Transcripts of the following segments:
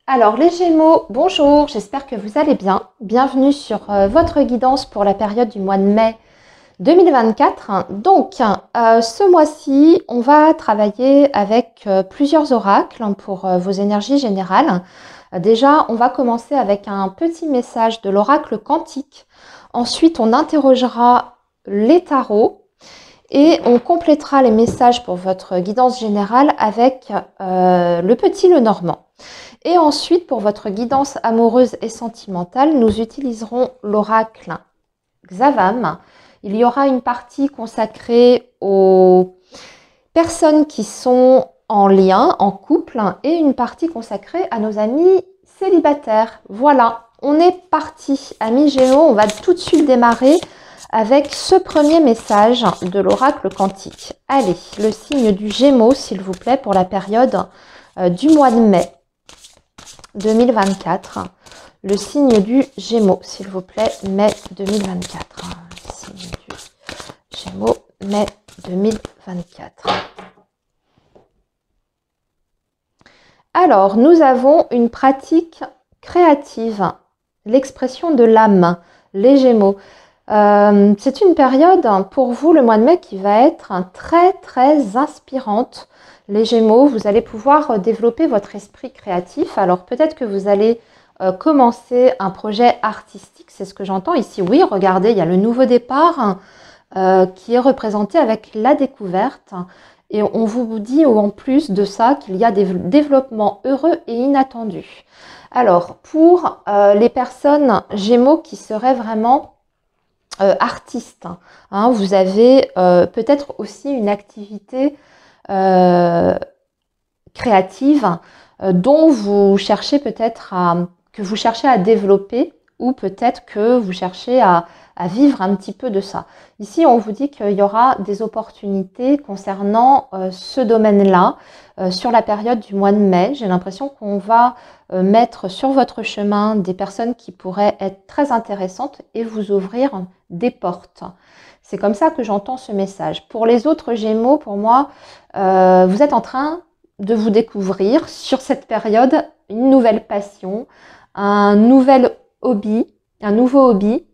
Alors les Gémeaux, bonjour, j'espère que vous allez bien. Bienvenue sur votre guidance pour la période du mois de mai 2024. Donc ce mois-ci, on va travailler avec plusieurs oracles pour vos énergies générales. Déjà, on va commencer avec un petit message de l'oracle quantique. Ensuite, on interrogera les tarots et on complétera les messages pour votre guidance générale avec le petit Lenormand. Et ensuite, pour votre guidance amoureuse et sentimentale, nous utiliserons l'oracle Xavam. Il y aura une partie consacrée aux personnes qui sont en lien, en couple, et une partie consacrée à nos amis célibataires. Voilà, on est parti, amis Gémeaux. On va tout de suite démarrer avec ce premier message de l'oracle quantique. Allez, le signe du Gémeaux, s'il vous plaît, pour la période du mois de mai 2024. Le signe du Gémeaux, s'il vous plaît, mai 2024. Le signe du Gémeaux, mai 2024. Alors, nous avons une pratique créative, l'expression de l'âme, les Gémeaux. C'est une période pour vous, le mois de mai, qui va être très inspirante. Les Gémeaux, vous allez pouvoir développer votre esprit créatif. Alors peut-être que vous allez commencer un projet artistique, c'est ce que j'entends ici. Oui, regardez, il y a le nouveau départ qui est représenté avec la découverte. Et on vous dit en plus de ça qu'il y a des développements heureux et inattendus. Alors, pour les personnes Gémeaux qui seraient vraiment artistes, hein, vous avez peut-être aussi une activité créative dont vous cherchez peut-être que vous cherchez à développer, ou peut-être que vous cherchez à vivre un petit peu de ça. Ici, on vous dit qu'il y aura des opportunités concernant ce domaine-là sur la période du mois de mai. J'ai l'impression qu'on va mettre sur votre chemin des personnes qui pourraient être très intéressantes et vous ouvrir des portes. C'est comme ça que j'entends ce message. Pour les autres Gémeaux, pour moi, vous êtes en train de vous découvrir sur cette période une nouvelle passion, un nouvel hobby, un nouveau hobby.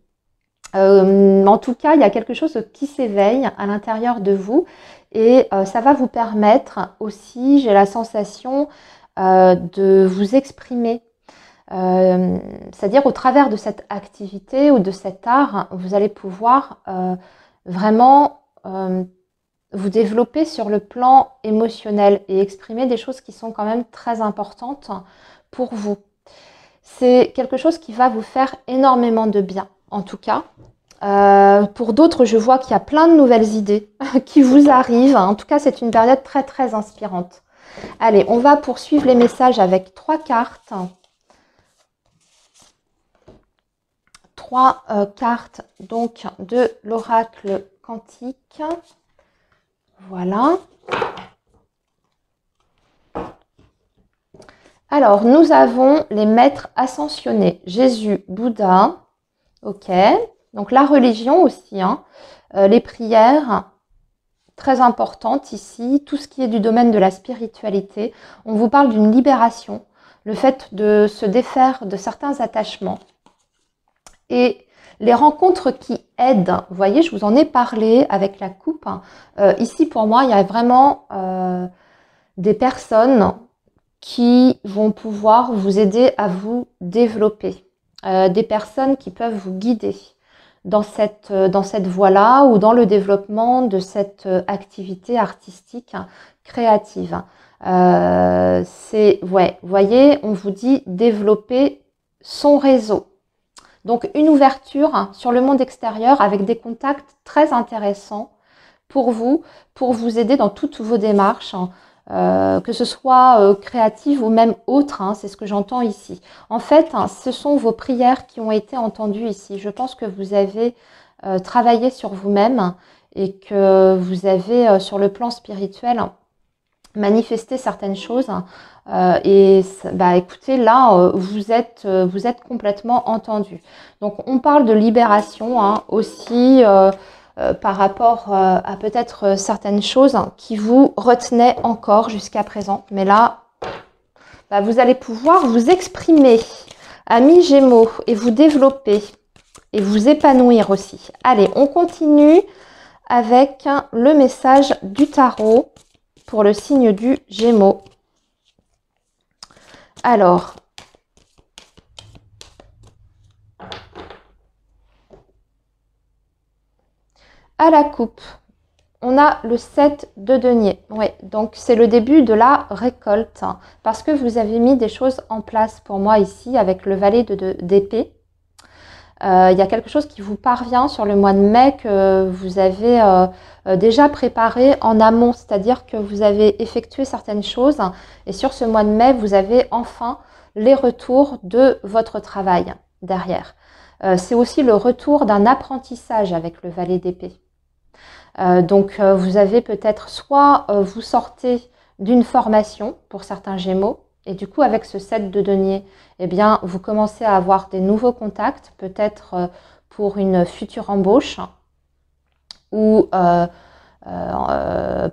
En tout cas, il y a quelque chose qui s'éveille à l'intérieur de vous et ça va vous permettre aussi, j'ai la sensation, de vous exprimer. C'est-à-dire au travers de cette activité ou de cet art, vous allez pouvoir vraiment vous développer sur le plan émotionnel et exprimer des choses qui sont quand même très importantes pour vous. C'est quelque chose qui va vous faire énormément de bien, en tout cas. Pour d'autres, je vois qu'il y a plein de nouvelles idées qui vous arrivent. En tout cas, c'est une période très inspirante. Allez, on va poursuivre les messages avec 3 cartes. 3 cartes donc de l'oracle quantique. Voilà. Alors, nous avons les maîtres ascensionnés. Jésus, Bouddha. Ok. Donc, la religion aussi. Hein. Les prières, très importantes ici. Tout ce qui est du domaine de la spiritualité. On vous parle d'une libération. Le fait de se défaire de certains attachements. Et les rencontres qui aident, vous voyez, je vous en ai parlé avec la coupe. Ici, pour moi, il y a vraiment des personnes qui vont pouvoir vous aider à vous développer. Des personnes qui peuvent vous guider dans cette voie-là ou dans le développement de cette activité artistique créative. Ouais, vous voyez, on vous dit développer son réseau. Donc une ouverture sur le monde extérieur avec des contacts très intéressants pour vous aider dans toutes vos démarches, que ce soit créatives ou même autres, hein, c'est ce que j'entends ici. En fait, hein, ce sont vos prières qui ont été entendues ici. Je pense que vous avez travaillé sur vous-même et que vous avez, sur le plan spirituel, manifesté certaines choses. Et bah, écoutez, là, vous êtes complètement entendu. Donc, on parle de libération hein, aussi par rapport à peut-être certaines choses qui vous retenaient encore jusqu'à présent. Mais là, bah, vous allez pouvoir vous exprimer, amis Gémeaux, et vous développer et vous épanouir aussi. Allez, on continue avec le message du tarot pour le signe du Gémeaux. Alors, à la coupe, on a le 7 de denier. Ouais, donc c'est le début de la récolte, hein, parce que vous avez mis des choses en place pour moi ici avec le valet d'épée. Il y a quelque chose qui vous parvient sur le mois de mai que vous avez déjà préparé en amont, c'est-à-dire que vous avez effectué certaines choses et sur ce mois de mai, vous avez enfin les retours de votre travail derrière. C'est aussi le retour d'un apprentissage avec le valet d'épée. Donc vous avez peut-être soit vous sortez d'une formation pour certains Gémeaux, et du coup avec ce 7 de denier, eh bien vous commencez à avoir des nouveaux contacts, peut-être pour une future embauche ou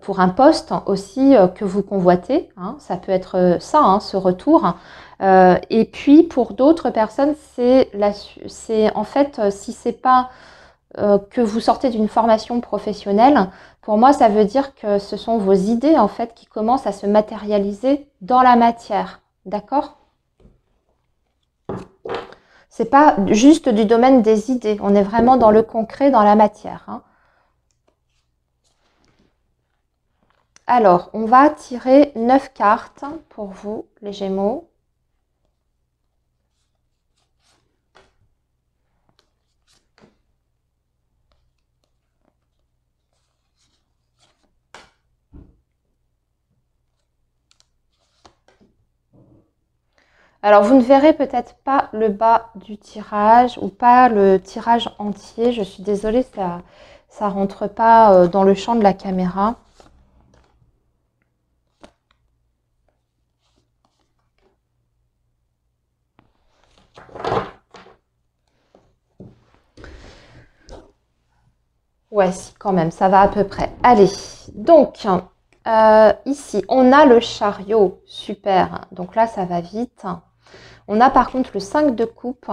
pour un poste aussi que vous convoitez, hein, ça peut être ça, hein, ce retour. Et puis pour d'autres personnes, c'est en fait, si c'est pas que vous sortez d'une formation professionnelle, pour moi, ça veut dire que ce sont vos idées en fait qui commencent à se matérialiser dans la matière. D'accord? C'est pas juste du domaine des idées. On est vraiment dans le concret, dans la matière. Hein. Alors, on va tirer 9 cartes pour vous, les Gémeaux. Alors, vous ne verrez peut-être pas le bas du tirage ou pas le tirage entier. Je suis désolée, ça rentre pas dans le champ de la caméra. Ouais, si, quand même, ça va à peu près. Allez, donc, ici, on a le chariot. Super. Donc là, ça va vite. On a par contre le 5 de coupe,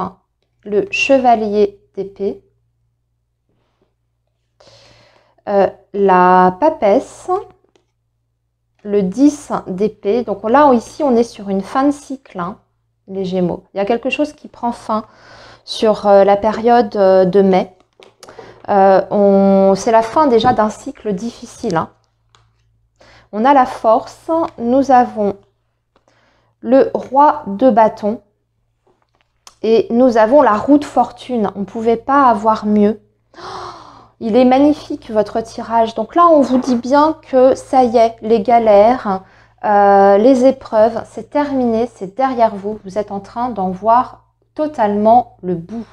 le chevalier d'épée, la papesse, le 10 d'épée. Donc là, ici, on est sur une fin de cycle, hein, les Gémeaux. Il y a quelque chose qui prend fin sur la période de mai. C'est la fin déjà d'un cycle difficile. Hein. On a la force, nous avons le roi de bâton et nous avons la roue de fortune. On ne pouvait pas avoir mieux. Il est magnifique votre tirage. Donc là, on vous dit bien que ça y est, les galères, les épreuves, c'est terminé, c'est derrière vous. Vous êtes en train d'en voir totalement le bout.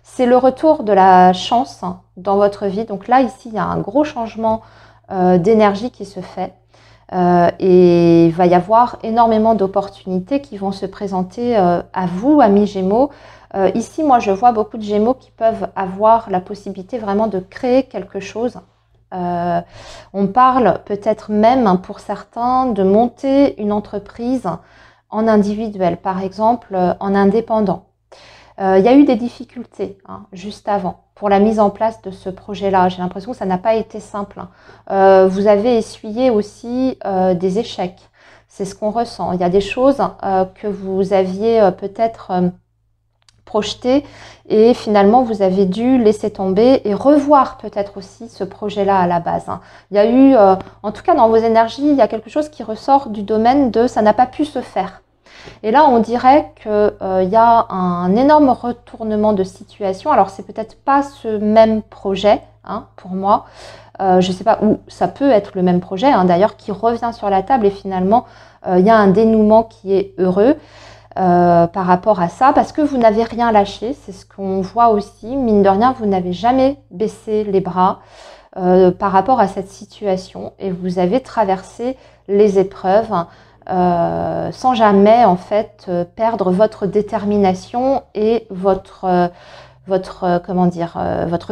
C'est le retour de la chance dans votre vie. Donc là, ici, il y a un gros changement d'énergie qui se fait. Et il va y avoir énormément d'opportunités qui vont se présenter à vous, amis Gémeaux. Ici, moi, je vois beaucoup de Gémeaux qui peuvent avoir la possibilité vraiment de créer quelque chose. On parle peut-être même, pour certains, de monter une entreprise en individuel, par exemple en indépendant. Il y a eu des difficultés hein, juste avant pour la mise en place de ce projet-là. J'ai l'impression que ça n'a pas été simple. Vous avez essuyé aussi des échecs. C'est ce qu'on ressent. Il y a des choses que vous aviez peut-être projetées et finalement vous avez dû laisser tomber et revoir peut-être aussi ce projet-là à la base. Il y a eu, en tout cas dans vos énergies, il y a quelque chose qui ressort du domaine de ça n'a pas pu se faire. Et là, on dirait qu'il y a un énorme retournement de situation. Alors, c'est peut-être pas ce même projet, hein, pour moi. Je ne sais pas où ça peut être le même projet, hein, d'ailleurs, qui revient sur la table. Et finalement, il y a un dénouement qui est heureux par rapport à ça, parce que vous n'avez rien lâché. C'est ce qu'on voit aussi. Mine de rien, vous n'avez jamais baissé les bras par rapport à cette situation. Et vous avez traversé les épreuves sans jamais en fait perdre votre détermination et votre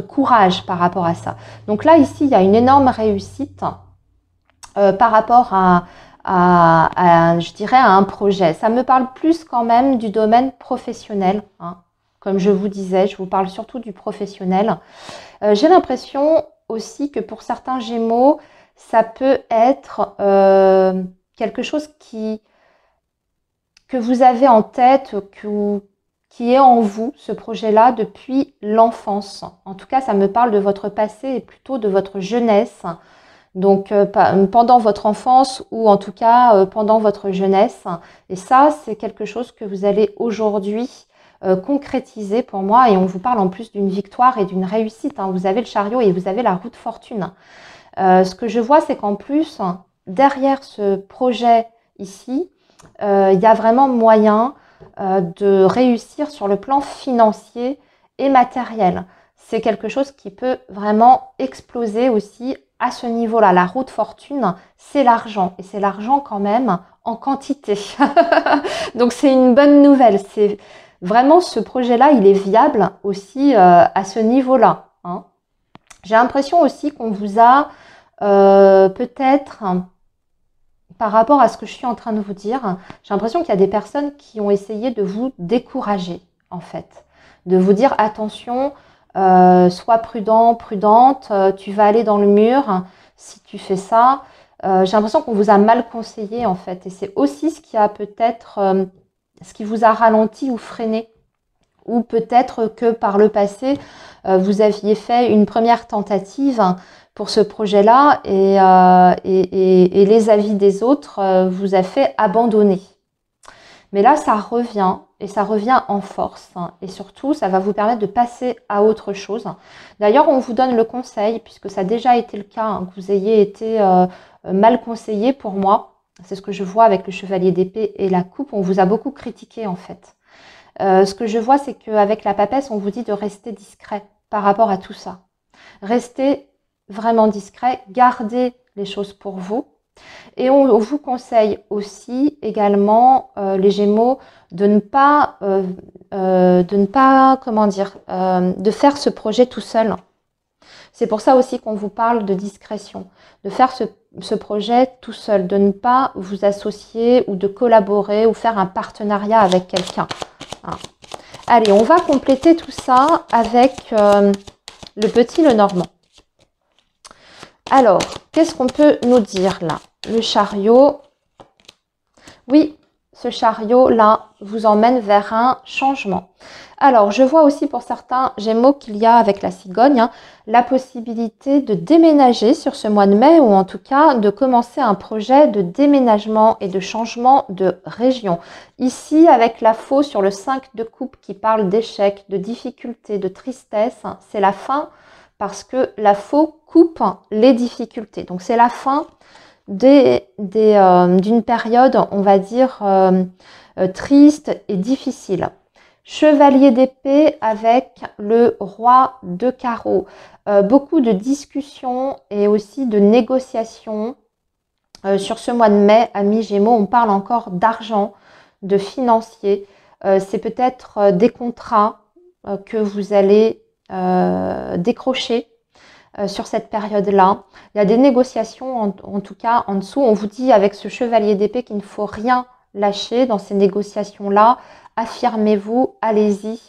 courage par rapport à ça. Donc là ici il y a une énorme réussite par rapport je dirais, à un projet. Ça me parle plus quand même du domaine professionnel, hein. Comme je vous disais, je vous parle surtout du professionnel. J'ai l'impression aussi que pour certains Gémeaux, ça peut être quelque chose que vous avez en tête, qui est en vous, ce projet-là, depuis l'enfance. En tout cas, ça me parle de votre passé et plutôt de votre jeunesse. Donc, pendant votre enfance ou en tout cas pendant votre jeunesse. Et ça, c'est quelque chose que vous allez aujourd'hui concrétiser pour moi. Et on vous parle en plus d'une victoire et d'une réussite, hein. Vous avez le chariot et vous avez la roue de fortune. Ce que je vois, c'est qu'en plus, derrière ce projet ici, il y a vraiment moyen de réussir sur le plan financier et matériel. C'est quelque chose qui peut vraiment exploser aussi à ce niveau-là. La roue de fortune, c'est l'argent. Et c'est l'argent quand même en quantité. Donc c'est une bonne nouvelle. C'est vraiment, ce projet-là, il est viable aussi à ce niveau-là, hein. J'ai l'impression aussi qu'on vous a peut-être, par rapport à ce que je suis en train de vous dire, j'ai l'impression qu'il y a des personnes qui ont essayé de vous décourager, en fait. De vous dire, attention, sois prudent, prudente, tu vas aller dans le mur si tu fais ça. J'ai l'impression qu'on vous a mal conseillé, en fait. Et c'est aussi ce qui a peut-être, ce qui vous a ralenti ou freiné. Ou peut-être que par le passé, vous aviez fait une première tentative pour ce projet-là et les avis des autres vous a fait abandonner. Mais là, ça revient et ça revient en force. Et surtout, ça va vous permettre de passer à autre chose. D'ailleurs, on vous donne le conseil, puisque ça a déjà été le cas, hein, que vous ayez été mal conseillé pour moi. C'est ce que je vois avec le chevalier d'épée et la coupe. On vous a beaucoup critiqué en fait. Ce que je vois, c'est qu'avec la papesse, on vous dit de rester discret par rapport à tout ça. Restez vraiment discret, gardez les choses pour vous. Et on vous conseille aussi également, les Gémeaux, de ne pas, comment dire, de faire ce projet tout seul. C'est pour ça aussi qu'on vous parle de discrétion, de faire ce projet tout seul, de ne pas vous associer ou de collaborer ou faire un partenariat avec quelqu'un. Hein. Allez, on va compléter tout ça avec le petit Lenormand. Alors, qu'est-ce qu'on peut nous dire là? Le chariot. Oui, ce chariot-là vous emmène vers un changement. Alors, je vois aussi pour certains Gémeaux qu'il y a avec la cigogne, hein, la possibilité de déménager sur ce mois de mai ou en tout cas de commencer un projet de déménagement et de changement de région. Ici, avec la faux sur le 5 de coupe qui parle d'échec, de difficultés, de tristesse, c'est la fin parce que la faux coupe les difficultés. Donc, c'est la fin d'une période, on va dire, triste et difficile. Chevalier d'épée avec le roi de carreau. Beaucoup de discussions et aussi de négociations sur ce mois de mai, amis Gémeaux. On parle encore d'argent, de financier. C'est peut-être des contrats que vous allez décrocher sur cette période-là. Il y a des négociations, en tout cas en dessous. On vous dit avec ce chevalier d'épée qu'il ne faut rien lâcher dans ces négociations-là. Affirmez-vous, allez-y,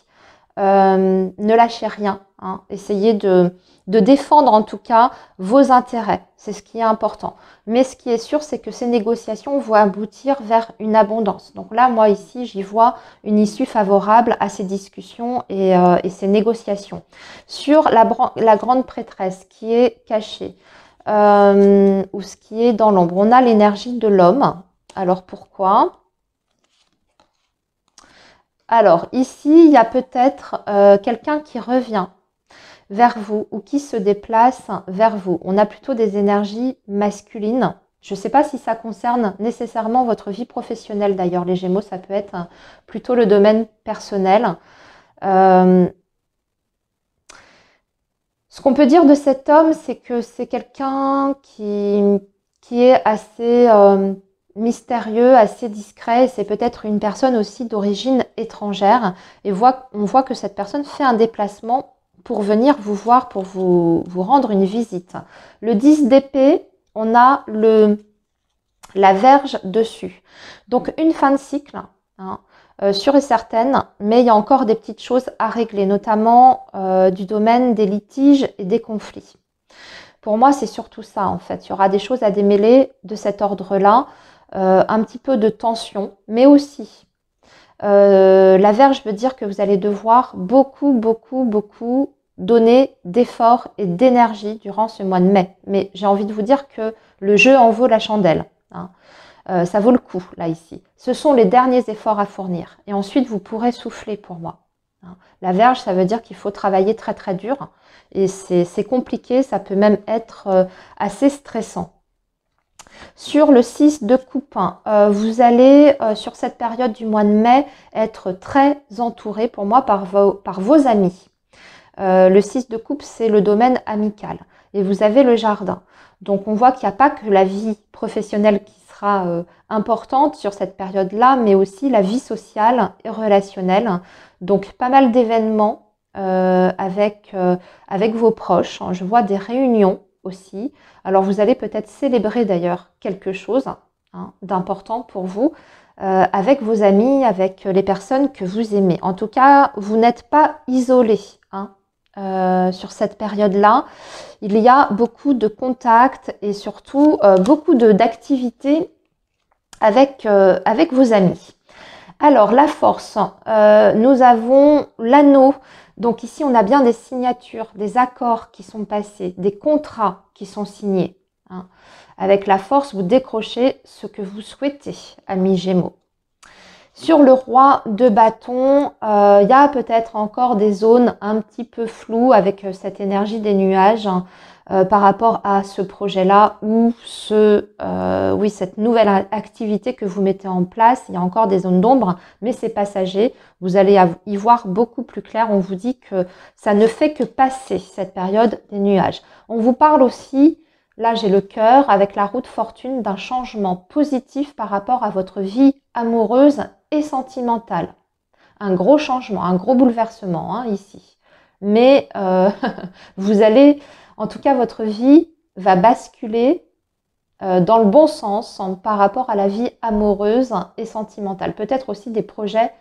ne lâchez rien, hein. Essayez de défendre en tout cas vos intérêts, c'est ce qui est important. Mais ce qui est sûr, c'est que ces négociations vont aboutir vers une abondance. Donc là, moi ici, j'y vois une issue favorable à ces discussions et ces négociations. Sur la grande prêtresse qui est cachée, ou ce qui est dans l'ombre, on a l'énergie de l'homme. Alors pourquoi ? Alors, ici, il y a peut-être quelqu'un qui revient vers vous ou qui se déplace vers vous. On a plutôt des énergies masculines. Je ne sais pas si ça concerne nécessairement votre vie professionnelle d'ailleurs. Les Gémeaux, ça peut être plutôt le domaine personnel. Ce qu'on peut dire de cet homme, c'est que c'est quelqu'un qui est assez mystérieux, assez discret. C'est peut-être une personne aussi d'origine étrangère. Et on voit que cette personne fait un déplacement pour venir vous voir, pour vous rendre une visite. Le 10 d'épée, on a la Vierge dessus. Donc une fin de cycle, hein, sûre et certaine, mais il y a encore des petites choses à régler, notamment du domaine des litiges et des conflits. Pour moi, c'est surtout ça en fait. Il y aura des choses à démêler de cet ordre-là, un petit peu de tension, mais aussi la Vierge veut dire que vous allez devoir beaucoup donner d'efforts et d'énergie durant ce mois de mai. Mais j'ai envie de vous dire que le jeu en vaut la chandelle, hein. Ça vaut le coup, là, ici. Ce sont les derniers efforts à fournir. Et ensuite, vous pourrez souffler pour moi, hein. La Vierge, ça veut dire qu'il faut travailler très dur. Et c'est compliqué, ça peut même être assez stressant. Sur le 6 de coupe, vous allez, sur cette période du mois de mai, être très entouré, pour moi, par vos amis. Le 6 de coupe, c'est le domaine amical. Et vous avez le jardin. Donc, on voit qu'il n'y a pas que la vie professionnelle qui sera importante sur cette période-là, mais aussi la vie sociale et relationnelle. Donc, pas mal d'événements avec vos proches. Je vois des réunions aussi. Alors, vous allez peut-être célébrer d'ailleurs quelque chose, hein, d'important pour vous, avec vos amis, avec les personnes que vous aimez. En tout cas, vous n'êtes pas isolé, hein. Sur cette période-là, il y a beaucoup de contacts et surtout beaucoup d'activités avec vos amis. Alors, la force, nous avons l'anneau. Donc ici, on a bien des signatures, des accords qui sont passés, des contrats qui sont signés, hein. Avec la force, vous décrochez ce que vous souhaitez, amis Gémeaux. Sur le roi de bâton, il y a peut-être encore des zones un petit peu floues avec cette énergie des nuages, hein, par rapport à ce projet-là ou cette nouvelle activité que vous mettez en place. Il y a encore des zones d'ombre, mais c'est passager. Vous allez y voir beaucoup plus clair. On vous dit que ça ne fait que passer cette période des nuages. On vous parle aussi, là j'ai le cœur, avec la roue de fortune, d'un changement positif par rapport à votre vie amoureuse et sentimentale. Un gros changement, un gros bouleversement, hein, ici. Mais vous allez, en tout cas votre vie va basculer dans le bon sens par rapport à la vie amoureuse et sentimentale. Peut-être aussi des projets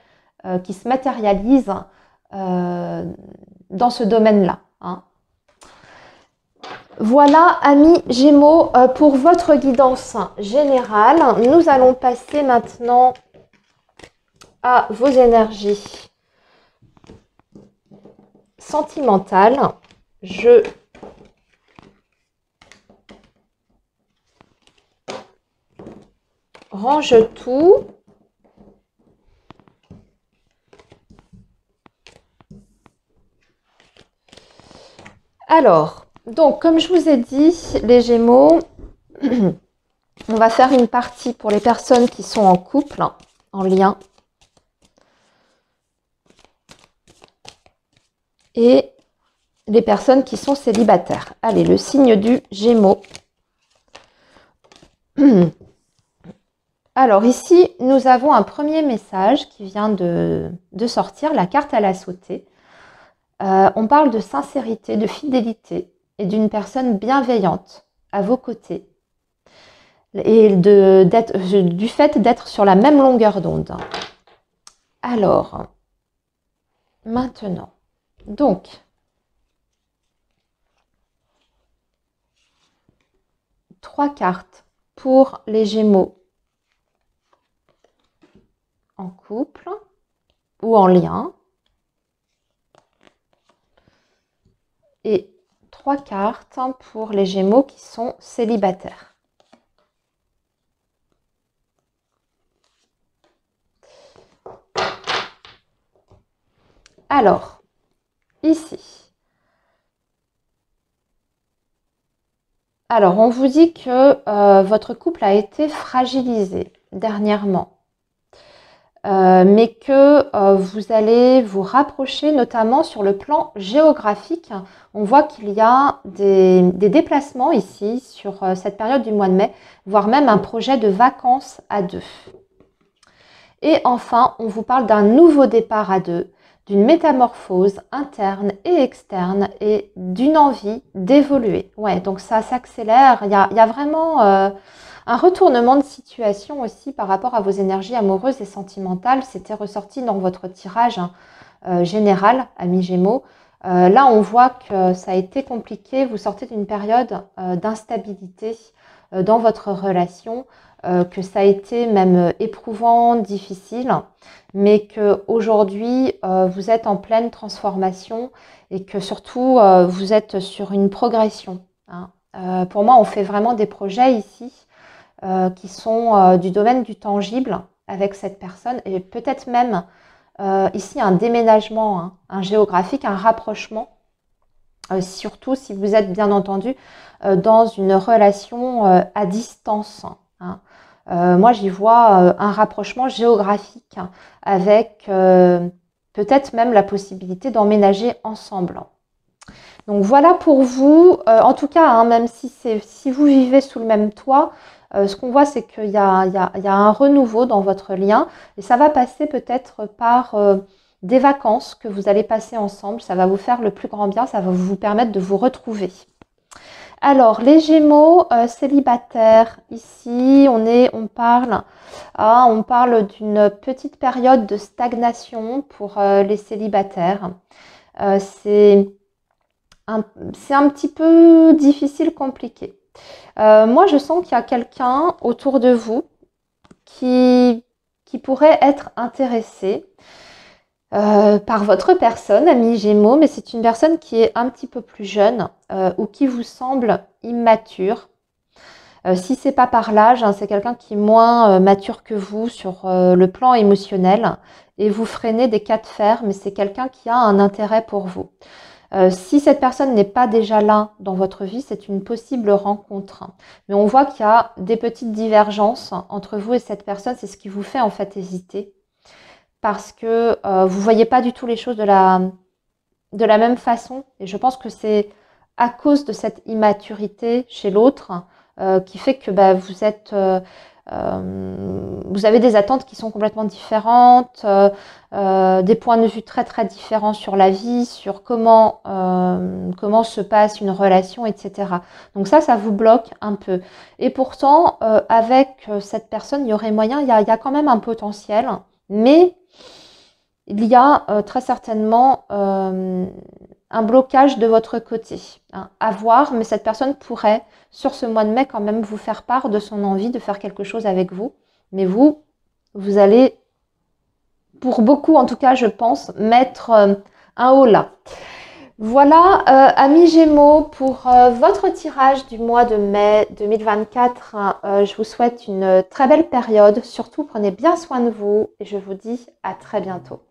qui se matérialisent dans ce domaine-là, hein. Voilà, amis Gémeaux, pour votre guidance générale. Nous allons passer maintenant à vos énergies sentimentales. Je range tout. Alors, donc, comme je vous ai dit, les Gémeaux, on va faire une partie pour les personnes qui sont en couple, en lien. Et les personnes qui sont célibataires. Allez, le signe du Gémeaux. Alors ici, nous avons un premier message qui vient de sortir, la carte à la sauter. On parle de sincérité, de fidélité et d'une personne bienveillante à vos côtés. Et du fait d'être sur la même longueur d'onde. Alors, maintenant, donc, trois cartes pour les Gémeaux en couple ou en lien. Et 3 cartes pour les Gémeaux qui sont célibataires. Alors, ici. Alors, on vous dit que votre couple a été fragilisé dernièrement. Mais que vous allez vous rapprocher, notamment sur le plan géographique. On voit qu'il y a des déplacements ici sur cette période du mois de mai, voire même un projet de vacances à deux. Et enfin, on vous parle d'un nouveau départ à deux, d'une métamorphose interne et externe et d'une envie d'évoluer. Ouais, donc ça s'accélère. Il y a vraiment Un retournement de situation aussi par rapport à vos énergies amoureuses et sentimentales, c'était ressorti dans votre tirage général, amis Gémeaux. Là, on voit que ça a été compliqué. Vous sortez d'une période d'instabilité dans votre relation, que ça a été même éprouvant, difficile, mais qu'aujourd'hui, vous êtes en pleine transformation et que surtout, vous êtes sur une progression. Hein. Pour moi, on fait vraiment des projets ici qui sont du domaine du tangible avec cette personne et peut-être même ici un déménagement, hein, un géographique, un rapprochement, surtout si vous êtes bien entendu dans une relation à distance. Hein. Moi j'y vois un rapprochement géographique avec peut-être même la possibilité d'emménager ensemble. Donc voilà pour vous, en tout cas, hein, même si vous vivez sous le même toit, ce qu'on voit c'est qu'il y a un renouveau dans votre lien et ça va passer peut-être par des vacances que vous allez passer ensemble, ça va vous faire le plus grand bien, ça va vous permettre de vous retrouver. Alors les Gémeaux célibataires, ici on parle d'une petite période de stagnation pour les célibataires. C'est un petit peu difficile, compliqué. Moi, je sens qu'il y a quelqu'un autour de vous qui pourrait être intéressé par votre personne, ami Gémeaux, mais c'est une personne qui est un petit peu plus jeune ou qui vous semble immature. Si c'est pas par l'âge, hein, c'est quelqu'un qui est moins mature que vous sur le plan émotionnel et vous freinez des cas de fer, mais c'est quelqu'un qui a un intérêt pour vous. Si cette personne n'est pas déjà là dans votre vie, c'est une possible rencontre. Mais on voit qu'il y a des petites divergences entre vous et cette personne. C'est ce qui vous fait en fait hésiter. Parce que vous ne voyez pas du tout les choses de la même façon. Et je pense que c'est à cause de cette immaturité chez l'autre qui fait que vous êtes... vous avez des attentes qui sont complètement différentes, des points de vue très très différents sur la vie, sur comment se passe une relation, etc. Donc ça vous bloque un peu. Et pourtant, avec cette personne, il y aurait moyen, il y a quand même un potentiel, mais il y a très certainement un blocage de votre côté, hein, à voir, mais cette personne pourrait, sur ce mois de mai, quand même vous faire part de son envie de faire quelque chose avec vous. Mais vous allez, pour beaucoup en tout cas, je pense, mettre un haut là. Voilà, amis Gémeaux, pour votre tirage du mois de mai 2024, je vous souhaite une très belle période. Surtout, prenez bien soin de vous et je vous dis à très bientôt.